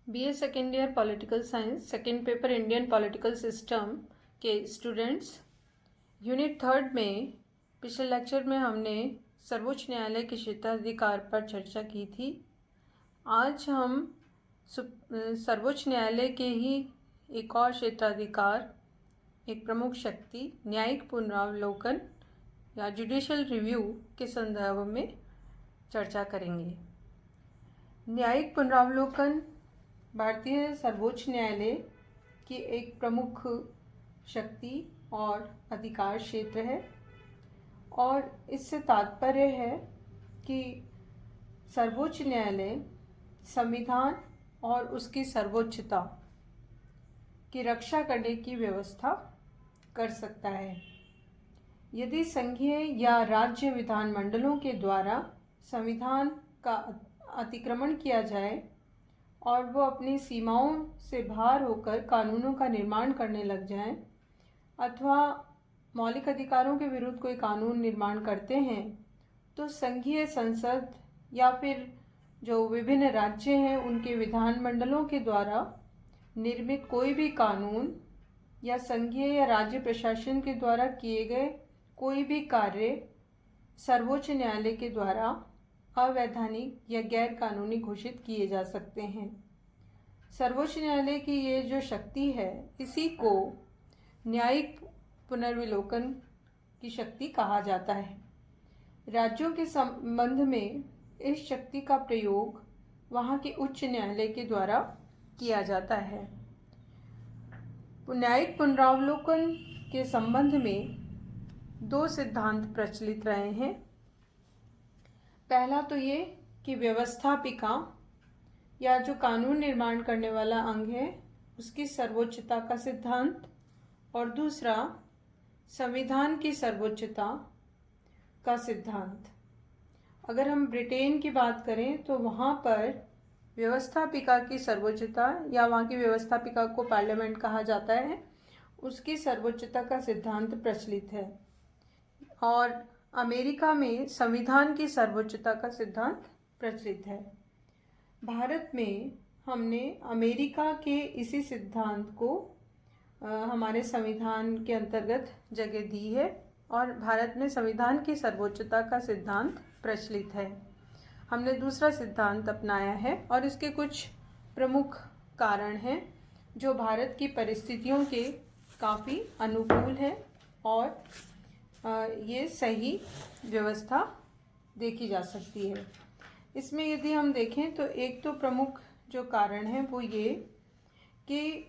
BA second year political science second paper Indian political system के students, unit third में पिछले lecture में हमने सर्वोच्च न्यायालय के क्षेत्राधिकार पर चर्चा की थी। आज हम सर्वोच्च न्यायालय के ही एक और क्षेत्राधिकार, एक प्रमुख शक्ति न्यायिक पुनरावलोकन या जुडिशियल रिव्यू के संदर्भ में चर्चा करेंगे। न्यायिक पुनरावलोकन भारतीय सर्वोच्च न्यायालय की एक प्रमुख शक्ति और अधिकार क्षेत्र है और इससे तात्पर्य है कि सर्वोच्च न्यायालय संविधान और उसकी सर्वोच्चता की रक्षा करने की व्यवस्था कर सकता है। यदि संघीय या राज्य विधानमंडलों के द्वारा संविधान का अतिक्रमण किया जाए और वो अपनी सीमाओं से बाहर होकर कानूनों का निर्माण करने लग जाएं अथवा मौलिक अधिकारों के विरुद्ध कोई कानून निर्माण करते हैं, तो संघीय संसद या फिर जो विभिन्न राज्य हैं उनके विधानमंडलों के द्वारा निर्मित कोई भी कानून या संघीय या राज्य प्रशासन के द्वारा किए गए कोई भी कार्य सर्वोच्च न्यायालय के द्वारा अवैधानिक या गैर कानूनी घोषित किए जा सकते हैं। सर्वोच्च न्यायालय की ये जो शक्ति है, इसी को न्यायिक पुनर्विलोकन की शक्ति कहा जाता है। राज्यों के संबंध में इस शक्ति का प्रयोग वहाँ के उच्च न्यायालय के द्वारा किया जाता है। न्यायिक पुनरावलोकन के संबंध में दो सिद्धांत प्रचलित रहे हैं। पहला तो ये कि व्यवस्थापिका या जो कानून निर्माण करने वाला अंग है उसकी सर्वोच्चता का सिद्धांत, और दूसरा संविधान की सर्वोच्चता का सिद्धांत। अगर हम ब्रिटेन की बात करें तो वहाँ पर व्यवस्थापिका की सर्वोच्चता या वहाँ की व्यवस्थापिका को पार्लियामेंट कहा जाता है, उसकी सर्वोच्चता का सिद्धांत प्रचलित है। और अमेरिका में संविधान की सर्वोच्चता का सिद्धांत प्रचलित है। भारत में हमने अमेरिका के इसी सिद्धांत को हमारे संविधान के अंतर्गत जगह दी है और भारत में संविधान की सर्वोच्चता का सिद्धांत प्रचलित है। हमने दूसरा सिद्धांत अपनाया है और इसके कुछ प्रमुख कारण हैं जो भारत की परिस्थितियों के काफ़ी अनुकूल है और ये सही व्यवस्था देखी जा सकती है। इसमें यदि हम देखें तो एक तो प्रमुख जो कारण है वो ये कि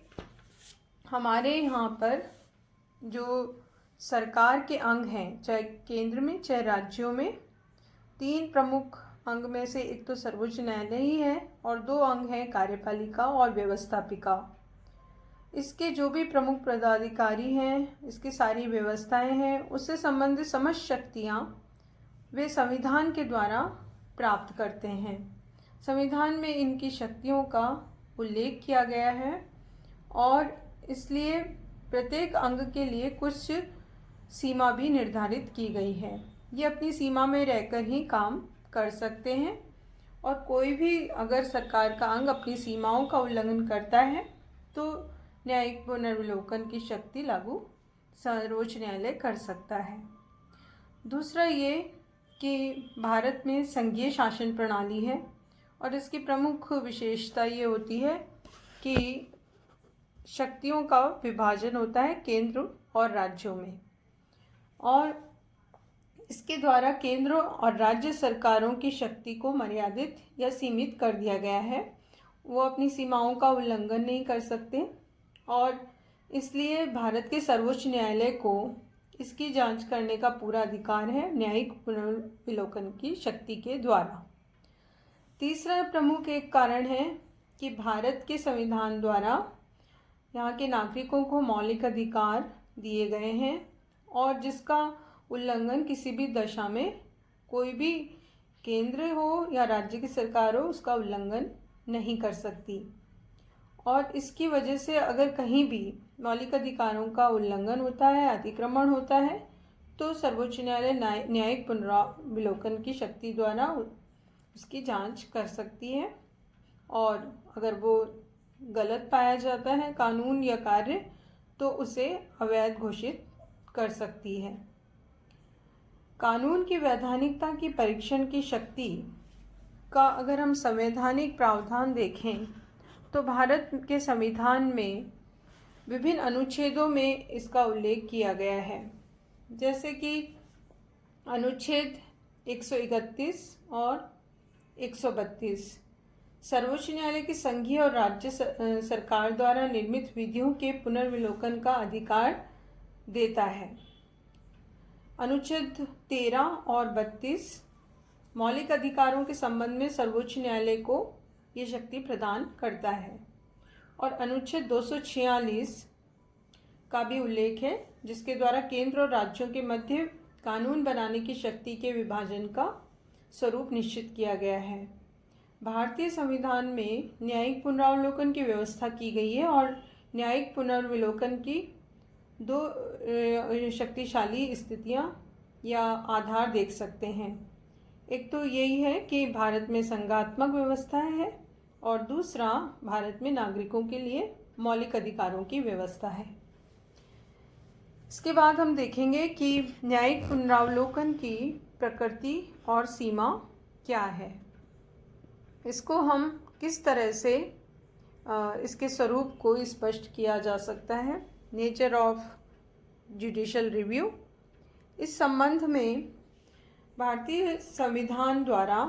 हमारे यहाँ पर जो सरकार के अंग हैं, चाहे केंद्र में चाहे राज्यों में, तीन प्रमुख अंग में से एक तो सर्वोच्च न्यायालय ही है और दो अंग हैं कार्यपालिका और व्यवस्थापिका। इसके जो भी प्रमुख पदाधिकारी हैं, इसकी सारी व्यवस्थाएं हैं, उससे संबंधित समस्त शक्तियाँ वे संविधान के द्वारा प्राप्त करते हैं। संविधान में इनकी शक्तियों का उल्लेख किया गया है और इसलिए प्रत्येक अंग के लिए कुछ सीमा भी निर्धारित की गई है। ये अपनी सीमा में रहकर ही काम कर सकते हैं और कोई भी अगर सरकार का अंग अपनी सीमाओं का उल्लंघन करता है तो न्यायिक पुनर्विलोकन की शक्ति लागू सर्वोच्च न्यायालय कर सकता है। दूसरा ये कि भारत में संघीय शासन प्रणाली है और इसकी प्रमुख विशेषता ये होती है कि शक्तियों का विभाजन होता है केंद्र और राज्यों में, और इसके द्वारा केंद्र और राज्य सरकारों की शक्ति को मर्यादित या सीमित कर दिया गया है। वो अपनी सीमाओं का उल्लंघन नहीं कर सकते और इसलिए भारत के सर्वोच्च न्यायालय को इसकी जांच करने का पूरा अधिकार है न्यायिक पुनर्विलोकन की शक्ति के द्वारा। तीसरा प्रमुख एक कारण है कि भारत के संविधान द्वारा यहाँ के नागरिकों को मौलिक अधिकार दिए गए हैं और जिसका उल्लंघन किसी भी दशा में कोई भी केंद्र हो या राज्य की सरकार हो उसका उल्लंघन नहीं कर सकती। और इसकी वजह से अगर कहीं भी मौलिक अधिकारों का उल्लंघन होता है, अतिक्रमण होता है, तो सर्वोच्च न्यायालय न्यायिक पुनरावलोकन की शक्ति द्वारा उसकी जांच कर सकती है और अगर वो गलत पाया जाता है कानून या कार्य, तो उसे अवैध घोषित कर सकती है। कानून की वैधानिकता की परीक्षण की शक्ति का अगर हम संवैधानिक प्रावधान देखें तो भारत के संविधान में विभिन्न अनुच्छेदों में इसका उल्लेख किया गया है, जैसे कि अनुच्छेद 131 और 132 सर्वोच्च न्यायालय की संघीय और राज्य सरकार द्वारा निर्मित विधियों के पुनर्विलोकन का अधिकार देता है। अनुच्छेद 13 और 32 मौलिक अधिकारों के संबंध में सर्वोच्च न्यायालय को ये शक्ति प्रदान करता है। और अनुच्छेद 246 का भी उल्लेख है, जिसके द्वारा केंद्र और राज्यों के मध्य कानून बनाने की शक्ति के विभाजन का स्वरूप निश्चित किया गया है। भारतीय संविधान में न्यायिक पुनरावलोकन की व्यवस्था की गई है और न्यायिक पुनर्विलोकन की दो शक्तिशाली स्थितियां या आधार देख सकते हैं। एक तो यही है कि भारत में संघात्मक व्यवस्थाएं है और दूसरा भारत में नागरिकों के लिए मौलिक अधिकारों की व्यवस्था है। इसके बाद हम देखेंगे कि न्यायिक पुनरावलोकन की प्रकृति और सीमा क्या है। इसको हम किस तरह से इसके स्वरूप को स्पष्ट किया जा सकता है। Nature of judicial review. इस संबंध में भारतीय संविधान द्वारा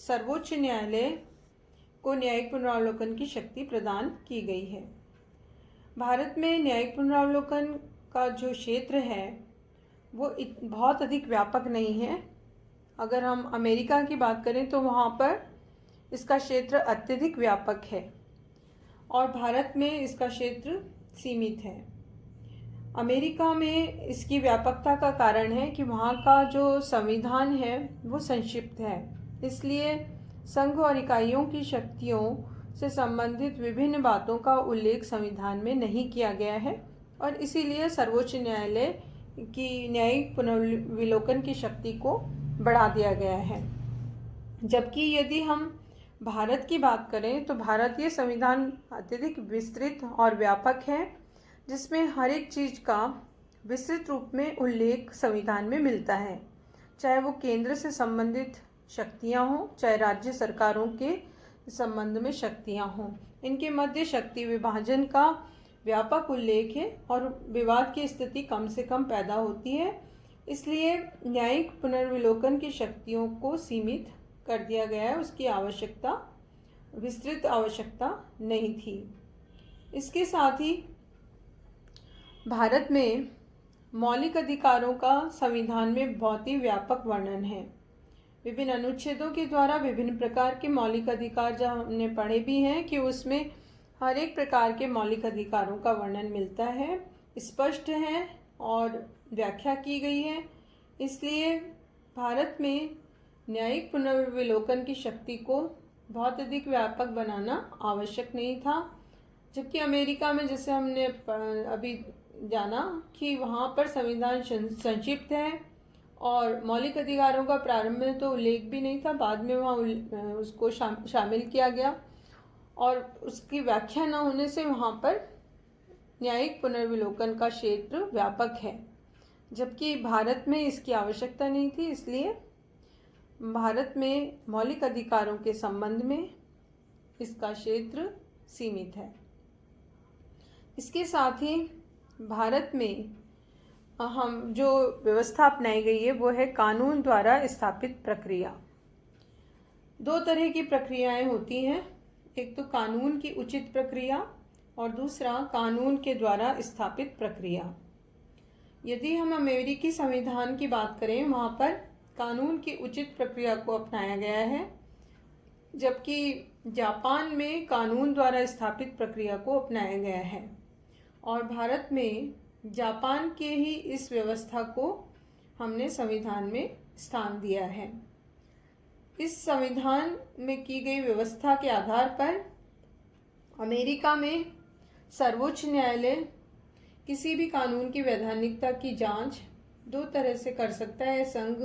सर्वोच्च न्यायालय को न्यायिक पुनरावलोकन की शक्ति प्रदान की गई है। भारत में न्यायिक पुनरावलोकन का जो क्षेत्र है वो बहुत अधिक व्यापक नहीं है। अगर हम अमेरिका की बात करें तो वहाँ पर इसका क्षेत्र अत्यधिक व्यापक है और भारत में इसका क्षेत्र सीमित है। अमेरिका में इसकी व्यापकता का कारण है कि वहाँ का जो संविधान है वो संक्षिप्त है, इसलिए संघ और इकाइयों की शक्तियों से संबंधित विभिन्न बातों का उल्लेख संविधान में नहीं किया गया है और इसीलिए सर्वोच्च न्यायालय की न्यायिक पुनर्विलोकन की शक्ति को बढ़ा दिया गया है। जबकि यदि हम भारत की बात करें तो भारतीय संविधान अत्यधिक विस्तृत और व्यापक है, जिसमें हर एक चीज़ का विस्तृत रूप में उल्लेख संविधान में मिलता है, चाहे वो केंद्र से संबंधित शक्तियां हों, चाहे राज्य सरकारों के संबंध में शक्तियां हों। इनके मध्य शक्ति विभाजन का व्यापक उल्लेख है और विवाद की स्थिति कम से कम पैदा होती है, इसलिए न्यायिक पुनर्विलोकन की शक्तियों को सीमित कर दिया गया है। उसकी आवश्यकता, विस्तृत आवश्यकता नहीं थी। इसके साथ ही भारत में मौलिक अधिकारों का संविधान में बहुत ही व्यापक वर्णन है। विभिन्न अनुच्छेदों के द्वारा विभिन्न प्रकार के मौलिक अधिकार, जहाँ हमने पढ़े भी हैं कि उसमें हर एक प्रकार के मौलिक अधिकारों का वर्णन मिलता है, स्पष्ट है और व्याख्या की गई है। इसलिए भारत में न्यायिक पुनर्विलोकन की शक्ति को बहुत अधिक व्यापक बनाना आवश्यक नहीं था। जबकि अमेरिका में, जैसे हमने अभी जाना कि वहाँ पर संविधान संक्षिप्त है और मौलिक अधिकारों का प्रारंभ में तो उल्लेख भी नहीं था, बाद में वहाँ उसको शामिल किया गया और उसकी व्याख्या न होने से वहाँ पर न्यायिक पुनर्विलोकन का क्षेत्र व्यापक है, जबकि भारत में इसकी आवश्यकता नहीं थी। इसलिए भारत में मौलिक अधिकारों के संबंध में इसका क्षेत्र सीमित है। इसके साथ ही भारत में हम जो व्यवस्था अपनाई गई है वो है कानून द्वारा स्थापित प्रक्रिया। दो तरह की प्रक्रियाएं होती हैं, एक तो कानून की उचित प्रक्रिया और दूसरा कानून के द्वारा स्थापित प्रक्रिया। यदि हम अमेरिकी संविधान की बात करें, वहाँ पर कानून की उचित प्रक्रिया को अपनाया गया है, जबकि जापान में कानून द्वारा स्थापित प्रक्रिया को अपनाया गया है और भारत में जापान के ही इस व्यवस्था को हमने संविधान में स्थान दिया है। इस संविधान में की गई व्यवस्था के आधार पर अमेरिका में सर्वोच्च न्यायालय किसी भी कानून की वैधानिकता की जांच दो तरह से कर सकता है, संघ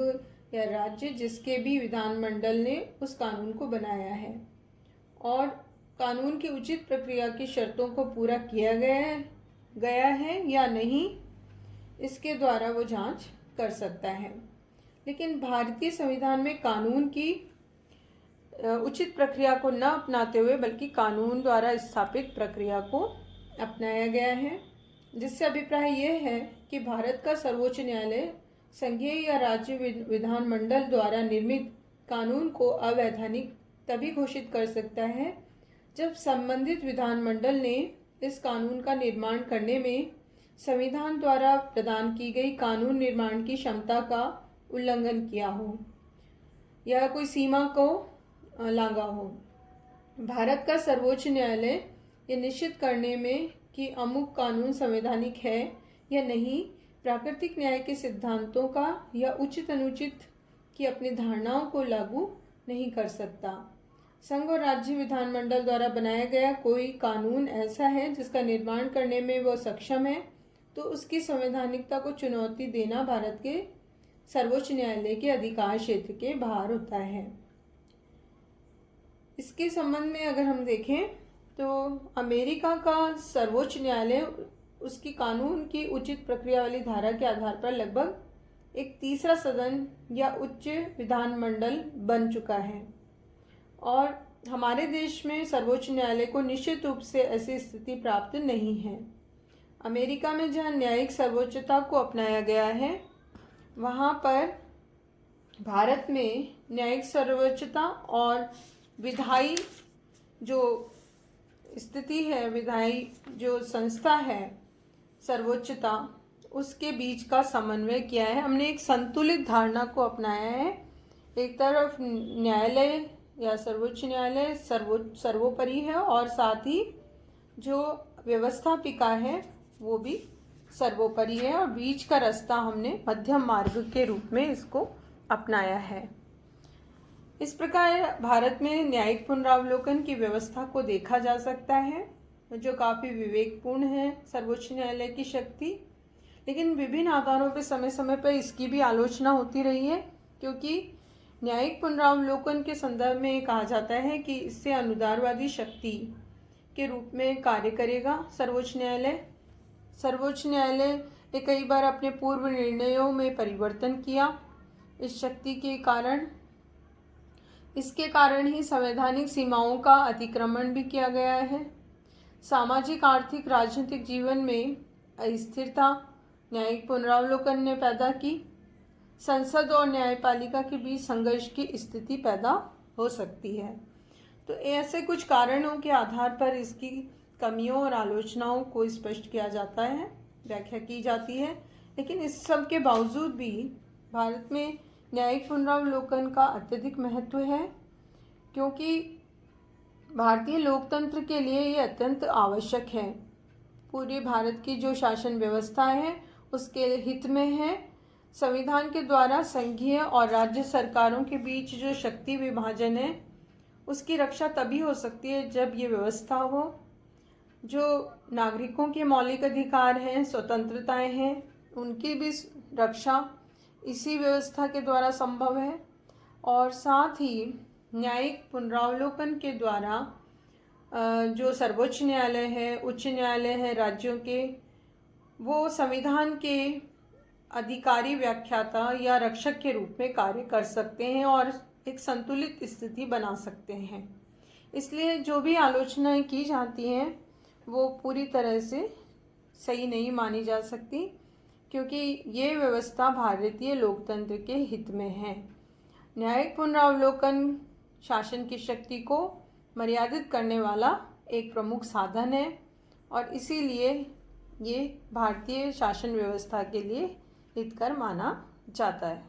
या राज्य जिसके भी विधानमंडल ने उस कानून को बनाया है, और कानून की उचित प्रक्रिया की शर्तों को पूरा किया गया है या नहीं, इसके द्वारा वो जांच कर सकता है। लेकिन भारतीय संविधान में कानून की उचित प्रक्रिया को न अपनाते हुए बल्कि कानून द्वारा स्थापित प्रक्रिया को अपनाया गया है, जिससे अभिप्राय यह है कि भारत का सर्वोच्च न्यायालय संघीय या राज्य विधानमंडल द्वारा निर्मित कानून को अवैधानिक तभी घोषित कर सकता है जब संबंधित विधानमंडल ने इस कानून का निर्माण करने में संविधान द्वारा प्रदान की गई कानून निर्माण की क्षमता का उल्लंघन किया हो या कोई सीमा को लांघा हो। भारत का सर्वोच्च न्यायालय ये निश्चित करने में कि अमुक कानून संवैधानिक है या नहीं प्राकृतिक न्याय के सिद्धांतों का या उचित अनुचित की अपनी धारणाओं को लागू नहीं कर सकता। संघ और राज्य विधानमंडल द्वारा बनाया गया कोई कानून ऐसा है जिसका निर्माण करने में वो सक्षम है, तो उसकी संवैधानिकता को चुनौती देना भारत के सर्वोच्च न्यायालय के अधिकार क्षेत्र के बाहर होता है। इसके संबंध में अगर हम देखें तो अमेरिका का सर्वोच्च न्यायालय उसकी कानून की उचित प्रक्रिया वाली धारा के आधार पर लगभग एक तीसरा सदन या उच्च विधानमंडल बन चुका है, और हमारे देश में सर्वोच्च न्यायालय को निश्चित रूप से ऐसी स्थिति प्राप्त नहीं है। अमेरिका में जहाँ न्यायिक सर्वोच्चता को अपनाया गया है, वहाँ पर भारत में न्यायिक सर्वोच्चता और विधायी जो स्थिति है, विधायी जो संस्था है सर्वोच्चता, उसके बीच का समन्वय किया है। हमने एक संतुलित धारणा को अपनाया है। एक तरफ न्यायालय या सर्वोच्च न्यायालय सर्वोपरि है और साथ ही जो व्यवस्थापिका है वो भी सर्वोपरि है, और बीच का रास्ता हमने मध्यम मार्ग के रूप में इसको अपनाया है। इस प्रकार भारत में न्यायिक पुनरावलोकन की व्यवस्था को देखा जा सकता है, जो काफ़ी विवेकपूर्ण है सर्वोच्च न्यायालय की शक्ति। लेकिन विभिन्न आधारों पर समय समय पर इसकी भी आलोचना होती रही है, क्योंकि न्यायिक पुनरावलोकन के संदर्भ में कहा जाता है कि इससे अनुदारवादी शक्ति के रूप में कार्य करेगा सर्वोच्च न्यायालय। सर्वोच्च न्यायालय ने कई बार अपने पूर्व निर्णयों में परिवर्तन किया इस शक्ति के कारण। इसके कारण ही संवैधानिक सीमाओं का अतिक्रमण भी किया गया है। सामाजिक, आर्थिक, राजनीतिक जीवन में अस्थिरता न्यायिक पुनरावलोकन ने पैदा की। संसद और न्यायपालिका के बीच संघर्ष की स्थिति पैदा हो सकती है। तो ऐसे कुछ कारणों के आधार पर इसकी कमियों और आलोचनाओं को स्पष्ट किया जाता है, व्याख्या की जाती है। लेकिन इस सब के बावजूद भी भारत में न्यायिक पुनरावलोकन का अत्यधिक महत्व है, क्योंकि भारतीय लोकतंत्र के लिए ये अत्यंत आवश्यक है। पूरे भारत की जो शासन व्यवस्था है उसके हित में है। संविधान के द्वारा संघीय और राज्य सरकारों के बीच जो शक्ति विभाजन है उसकी रक्षा तभी हो सकती है जब ये व्यवस्था हो। जो नागरिकों के मौलिक अधिकार हैं, स्वतंत्रताएं हैं, उनकी भी रक्षा इसी व्यवस्था के द्वारा संभव है। और साथ ही न्यायिक पुनरावलोकन के द्वारा जो सर्वोच्च न्यायालय है, उच्च न्यायालय है राज्यों के, वो संविधान के अधिकारी, व्याख्याता या रक्षक के रूप में कार्य कर सकते हैं और एक संतुलित स्थिति बना सकते हैं। इसलिए जो भी आलोचनाएं की जाती हैं वो पूरी तरह से सही नहीं मानी जा सकती, क्योंकि ये व्यवस्था भारतीय लोकतंत्र के हित में है। न्यायिक पुनरावलोकन शासन की शक्ति को मर्यादित करने वाला एक प्रमुख साधन है, और इसीलिए ये भारतीय शासन व्यवस्था के लिए हितकर माना जाता है।